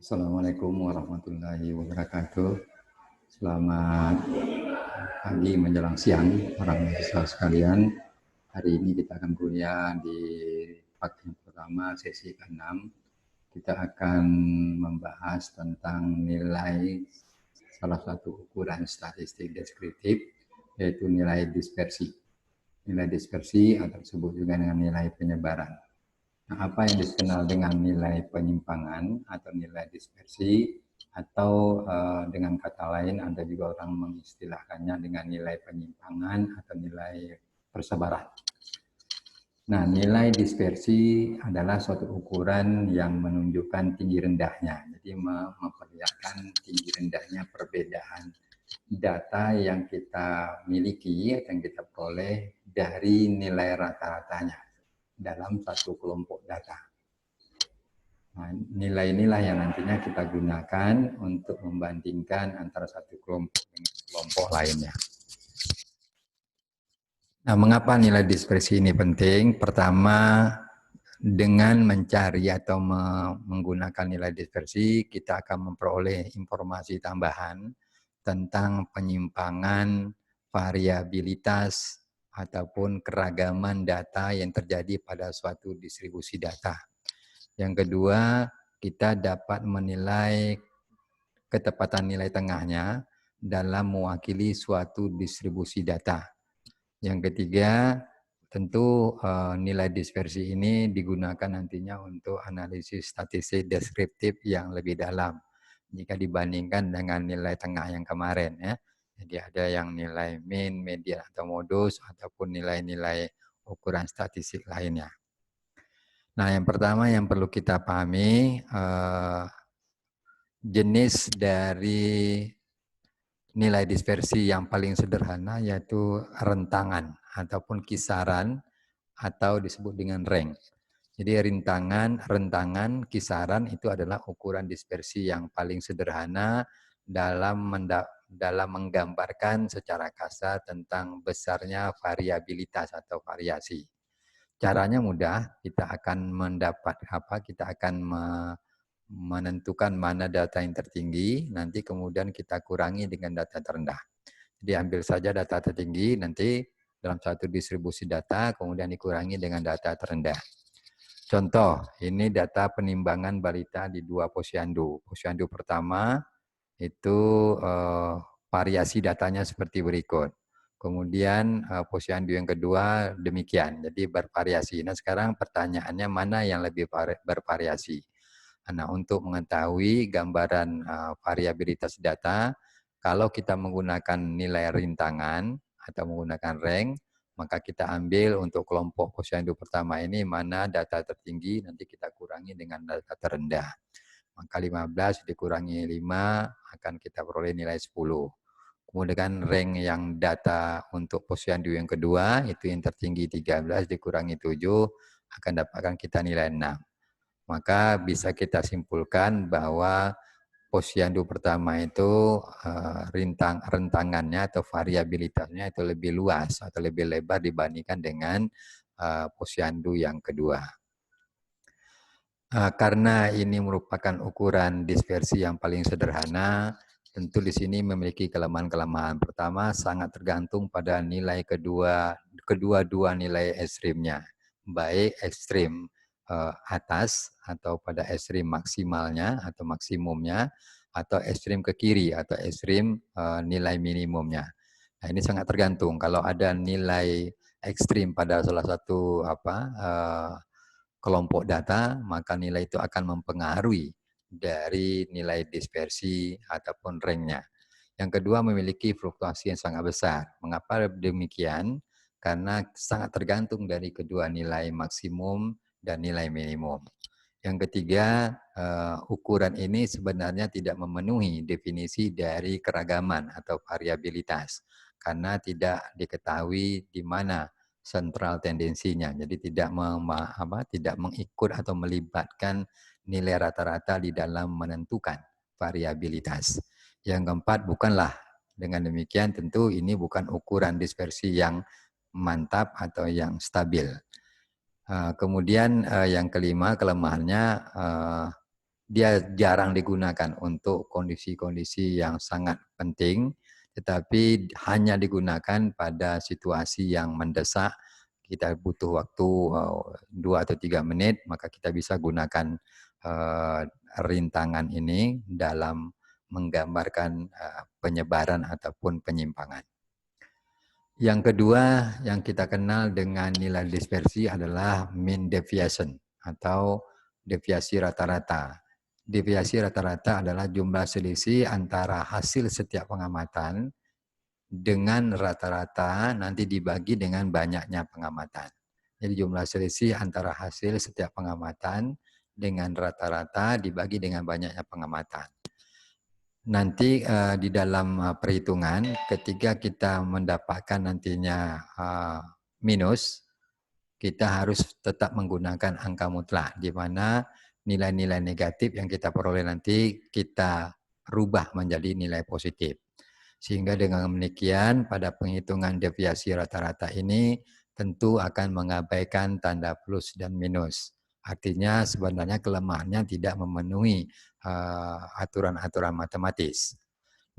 Assalamualaikum warahmatullahi wabarakatuh. Selamat pagi menjelang siang para mahasiswa sekalian. Hari ini kita akan kuliah di pagi pertama sesi ke-6. Kita akan membahas tentang nilai salah satu ukuran statistik deskriptif, yaitu nilai dispersi. Nilai dispersi atau disebut juga dengan nilai penyebaran. Nah, apa yang dikenal dengan nilai penyimpangan atau nilai dispersi, atau dengan kata lain ada juga orang mengistilahkannya dengan nilai penyimpangan atau nilai persebaran. Nah, nilai dispersi adalah suatu ukuran yang menunjukkan tinggi rendahnya. Jadi memperlihatkan tinggi rendahnya perbedaan data yang kita miliki atau yang kita peroleh dari nilai rata-ratanya dalam satu kelompok data. Nah, nilai inilah yang nantinya kita gunakan untuk membandingkan antara satu kelompok dengan kelompok lainnya. Nah, mengapa nilai dispersi ini penting? Pertama, dengan mencari atau menggunakan nilai dispersi, kita akan memperoleh informasi tambahan tentang penyimpangan, variabilitas, ataupun keragaman data yang terjadi pada suatu distribusi data. Yang kedua, kita dapat menilai ketepatan nilai tengahnya dalam mewakili suatu distribusi data. Yang ketiga, tentu nilai dispersi ini digunakan nantinya untuk analisis statistik deskriptif yang lebih dalam jika dibandingkan dengan nilai tengah yang kemarin, ya. Jadi ada yang nilai mean, median atau modus ataupun nilai-nilai ukuran statistik lainnya. Nah, yang pertama yang perlu kita pahami jenis dari nilai dispersi yang paling sederhana yaitu rentangan ataupun kisaran atau disebut dengan rank. Jadi rentangan, kisaran itu adalah ukuran dispersi yang paling sederhana dalam menggambarkan secara kasar tentang besarnya variabilitas atau variasi. Caranya mudah, kita akan menentukan mana data yang tertinggi, nanti kemudian kita kurangi dengan data terendah. Jadi ambil saja data tertinggi, nanti dalam satu distribusi data, kemudian dikurangi dengan data terendah. Contoh, ini data penimbangan balita di 2 posyandu. Posyandu pertama itu variasi datanya seperti berikut. Kemudian posyandu yang kedua demikian, jadi bervariasi. Nah, sekarang pertanyaannya mana yang lebih bervariasi? Nah, untuk mengetahui gambaran variabilitas data, kalau kita menggunakan nilai rintangan atau menggunakan rank, maka kita ambil untuk kelompok posyandu pertama ini mana data tertinggi, nanti kita kurangi dengan data terendah. Maka 15 dikurangi 5 akan kita peroleh nilai 10. Kemudian rank yang data untuk posyandu yang kedua, itu yang tertinggi 13 dikurangi 7, akan dapatkan kita nilai 6. Maka bisa kita simpulkan bahwa posyandu pertama itu rentangannya atau variabilitasnya itu lebih luas atau lebih lebar dibandingkan dengan posyandu yang kedua. Karena ini merupakan ukuran dispersi yang paling sederhana, tentu di sini memiliki kelemahan-kelemahan. Pertama, sangat tergantung pada nilai kedua nilai ekstrimnya, baik ekstrim atas atau pada ekstrim maksimalnya atau maksimumnya, atau ekstrim ke kiri atau ekstrim nilai minimumnya. Nah, ini sangat tergantung. Kalau ada nilai ekstrim pada salah satu kelompok data, maka nilai itu akan mempengaruhi dari nilai dispersi ataupun ranknya. Yang kedua, memiliki fluktuasi yang sangat besar. Mengapa demikian? Karena sangat tergantung dari kedua nilai maksimum dan nilai minimum. Yang ketiga, ukuran ini sebenarnya tidak memenuhi definisi dari keragaman atau variabilitas, karena tidak diketahui di mana sentral tendensinya. Jadi tidak mengikut atau melibatkan nilai rata-rata di dalam menentukan variabilitas. Yang keempat, bukanlah dengan demikian tentu ini bukan ukuran dispersi yang mantap atau yang stabil. Kemudian yang kelima, kelemahannya dia jarang digunakan untuk kondisi-kondisi yang sangat penting, tetapi hanya digunakan pada situasi yang mendesak. Kita butuh waktu 2 atau 3 menit, maka kita bisa gunakan rintangan ini dalam menggambarkan penyebaran ataupun penyimpangan. Yang kedua yang kita kenal dengan nilai dispersi adalah mean deviation atau deviasi rata-rata. Deviasi rata-rata adalah jumlah selisih antara hasil setiap pengamatan dengan rata-rata nanti dibagi dengan banyaknya pengamatan. Jadi jumlah selisih antara hasil setiap pengamatan dengan rata-rata dibagi dengan banyaknya pengamatan. Nanti di dalam perhitungan ketika kita mendapatkan nantinya minus, kita harus tetap menggunakan angka mutlak, di mana nilai-nilai negatif yang kita peroleh nanti kita rubah menjadi nilai positif. Sehingga dengan demikian pada penghitungan deviasi rata-rata ini tentu akan mengabaikan tanda plus dan minus. Artinya sebenarnya kelemahannya tidak memenuhi aturan-aturan matematis.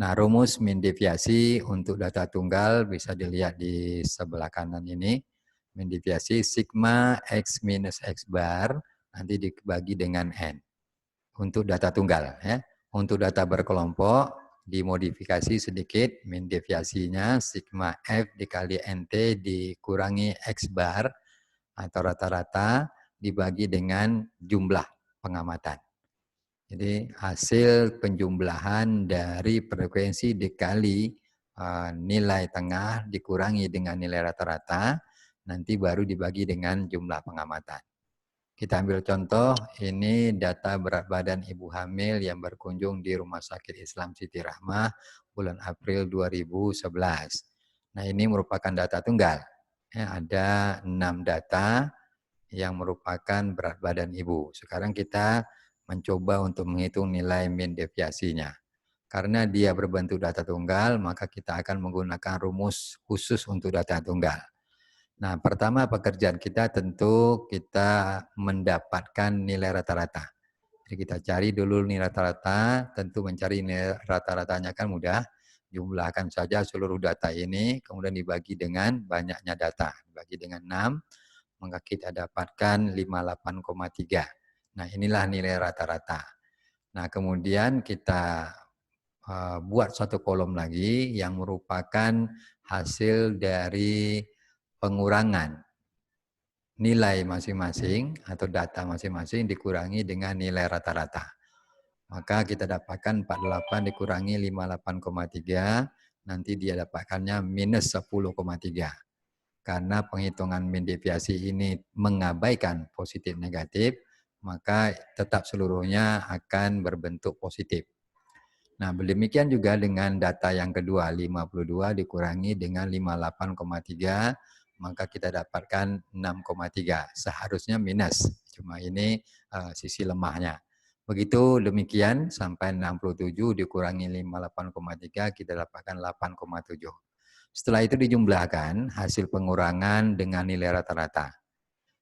Nah, rumus mean deviasi untuk data tunggal bisa dilihat di sebelah kanan ini. Mean deviasi sigma x minus x bar nanti dibagi dengan n untuk data tunggal. Ya. Untuk data berkelompok dimodifikasi sedikit, mean deviasinya sigma f dikali nt dikurangi x bar atau rata-rata dibagi dengan jumlah pengamatan. Jadi hasil penjumlahan dari frekuensi dikali nilai tengah dikurangi dengan nilai rata-rata, nanti baru dibagi dengan jumlah pengamatan. Kita ambil contoh, ini data berat badan ibu hamil yang berkunjung di Rumah Sakit Islam Siti Rahmah bulan April 2011. Nah, ini merupakan data tunggal. Ya, ada 6 data yang merupakan berat badan ibu. Sekarang kita mencoba untuk menghitung nilai mean deviasinya. Karena dia berbentuk data tunggal, maka kita akan menggunakan rumus khusus untuk data tunggal. Nah, pertama pekerjaan kita tentu kita mendapatkan nilai rata-rata. Jadi kita cari dulu nilai rata-rata, tentu mencari nilai rata-ratanya kan mudah. Jumlahkan saja seluruh data ini, kemudian dibagi dengan banyaknya data. Dibagi dengan 6, maka kita dapatkan 58,3. Nah, inilah nilai rata-rata. Nah, kemudian kita buat satu kolom lagi yang merupakan hasil dari pengurangan nilai masing-masing atau data masing-masing dikurangi dengan nilai rata-rata. Maka kita dapatkan 48 dikurangi 58,3, nanti dia dapatkannya minus 10,3. Karena penghitungan mean deviasi ini mengabaikan positif negatif, maka tetap seluruhnya akan berbentuk positif. Nah, demikian juga dengan data yang kedua, 52 dikurangi dengan 58,3, maka kita dapatkan 6,3. Seharusnya minus, cuma ini sisi lemahnya. Begitu demikian sampai 67 dikurangi 58,3, kita dapatkan 8,7. Setelah itu dijumlahkan hasil pengurangan dengan nilai rata-rata.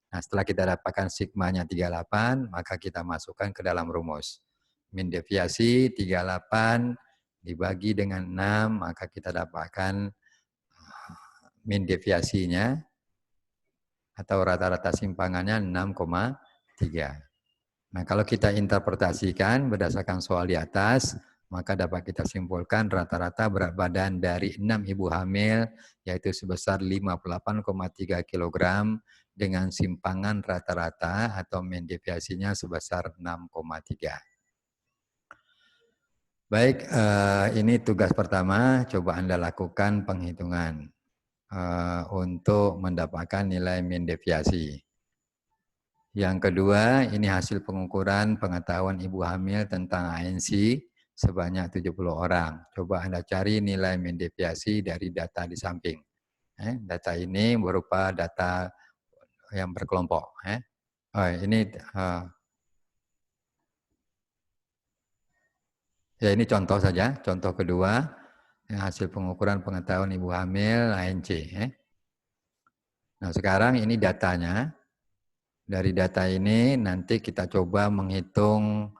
Nah, setelah kita dapatkan sigmanya 38, maka kita masukkan ke dalam rumus. Mean deviasi 38 dibagi dengan 6, maka kita dapatkan mean deviasinya atau rata-rata simpangannya 6,3. Nah, kalau kita interpretasikan berdasarkan soal di atas, maka dapat kita simpulkan rata-rata berat badan dari 6 ibu hamil yaitu sebesar 58,3 kg dengan simpangan rata-rata atau mean deviasinya sebesar 6,3. Baik, ini tugas pertama, coba Anda lakukan penghitungan untuk mendapatkan nilai mean deviasi. Yang kedua, ini hasil pengukuran pengetahuan ibu hamil tentang ANC sebanyak 70 orang. Coba Anda cari nilai mean deviasi dari data di samping. Data ini berupa data yang berkelompok. Ini contoh saja, contoh kedua, hasil pengukuran pengetahuan ibu hamil ANC. Nah, sekarang ini datanya. Dari data ini nanti kita coba menghitung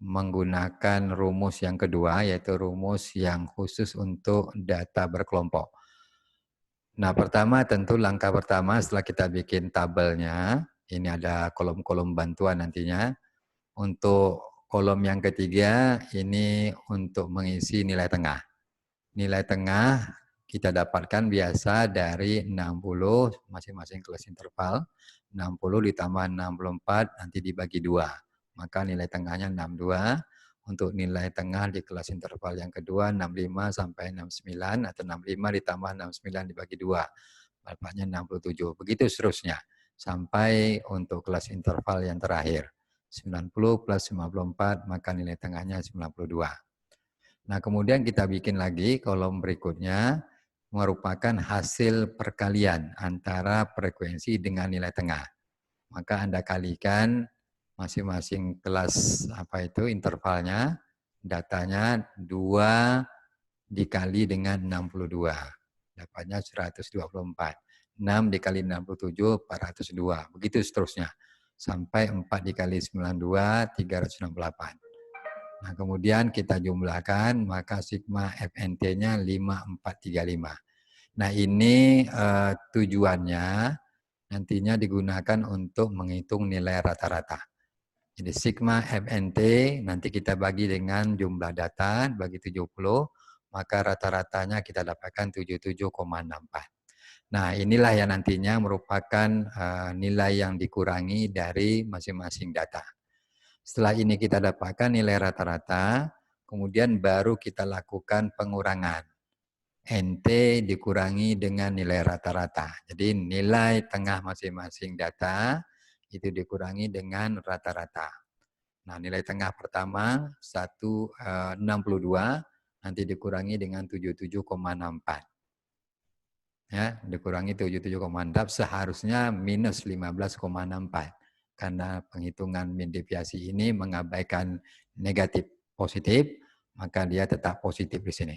menggunakan rumus yang kedua, yaitu rumus yang khusus untuk data berkelompok. Nah, pertama tentu langkah pertama setelah kita bikin tabelnya, ini ada kolom-kolom bantuan nantinya. Untuk kolom yang ketiga, ini untuk mengisi nilai tengah. Nilai tengah kita dapatkan biasa dari 60 masing-masing kelas interval. 60 ditambah 64 nanti dibagi 2. Maka nilai tengahnya 62. Untuk nilai tengah di kelas interval yang kedua 65 sampai 69 atau 65 ditambah 69 dibagi 2. Dapatnya 67. Begitu seterusnya sampai untuk kelas interval yang terakhir. 90 plus 54 maka nilai tengahnya 92. Nah, kemudian kita bikin lagi kolom berikutnya merupakan hasil perkalian antara frekuensi dengan nilai tengah. Maka Anda kalikan masing-masing kelas intervalnya, datanya 2 dikali dengan 62. Dapatnya 124. 6 dikali 67, 402. Begitu seterusnya. Sampai 4 dikali 92, 368. Nah, kemudian kita jumlahkan, maka sigma FNT-nya 5435. Nah, ini tujuannya nantinya digunakan untuk menghitung nilai rata-rata. Jadi sigma FNT nanti kita bagi dengan jumlah data, bagi 70, maka rata-ratanya kita dapatkan 77,64. Nah, inilah yang nantinya merupakan nilai yang dikurangi dari masing-masing data. Setelah ini kita dapatkan nilai rata-rata, kemudian baru kita lakukan pengurangan. NT dikurangi dengan nilai rata-rata. Jadi nilai tengah masing-masing data itu dikurangi dengan rata-rata. Nah, nilai tengah pertama 62 nanti dikurangi dengan 77,64. Ya, dikurangi 77,64 seharusnya minus 15,64. Karena penghitungan mean deviasi ini mengabaikan negatif positif, maka dia tetap positif di sini.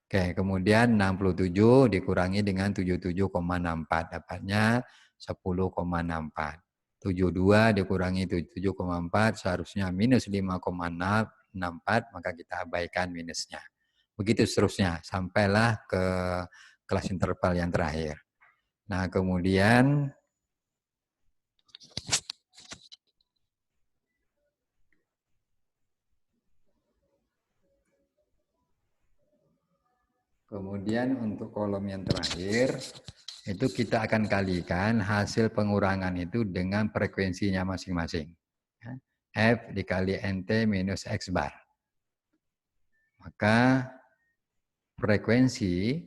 Oke, kemudian 67 dikurangi dengan 77,64, dapatnya 10,64. 72 dikurangi 77,4, seharusnya minus 5,64, maka kita abaikan minusnya. Begitu seterusnya, sampailah ke kelas interval yang terakhir. Nah, kemudian untuk kolom yang terakhir, itu kita akan kalikan hasil pengurangan itu dengan frekuensinya masing-masing. F dikali NT minus X bar. Maka frekuensi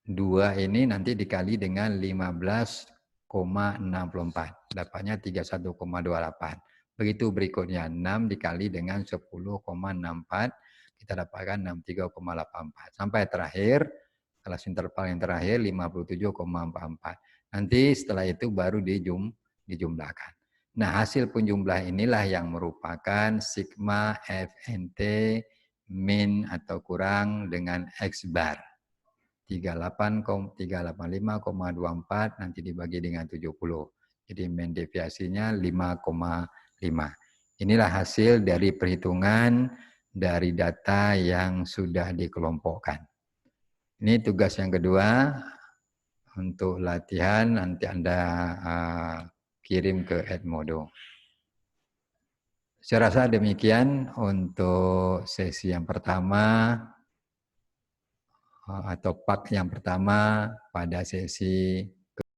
2 ini nanti dikali dengan 15,64. Dapatnya 31,28. Begitu berikutnya, 6 dikali dengan 10,64. Kita dapatkan 63,84. Sampai terakhir, kelas interval yang terakhir 57,44. Nanti setelah itu baru dijumlahkan. Nah, hasil penjumlah inilah yang merupakan sigma FNT min atau kurang dengan X bar. 385,24 nanti dibagi dengan 70. Jadi mean deviasinya 5,5. Inilah hasil dari perhitungan dari data yang sudah dikelompokkan. Ini tugas yang kedua. Untuk latihan nanti Anda kirim ke Edmodo. Saya rasa demikian untuk sesi yang pertama atau part yang pertama pada sesi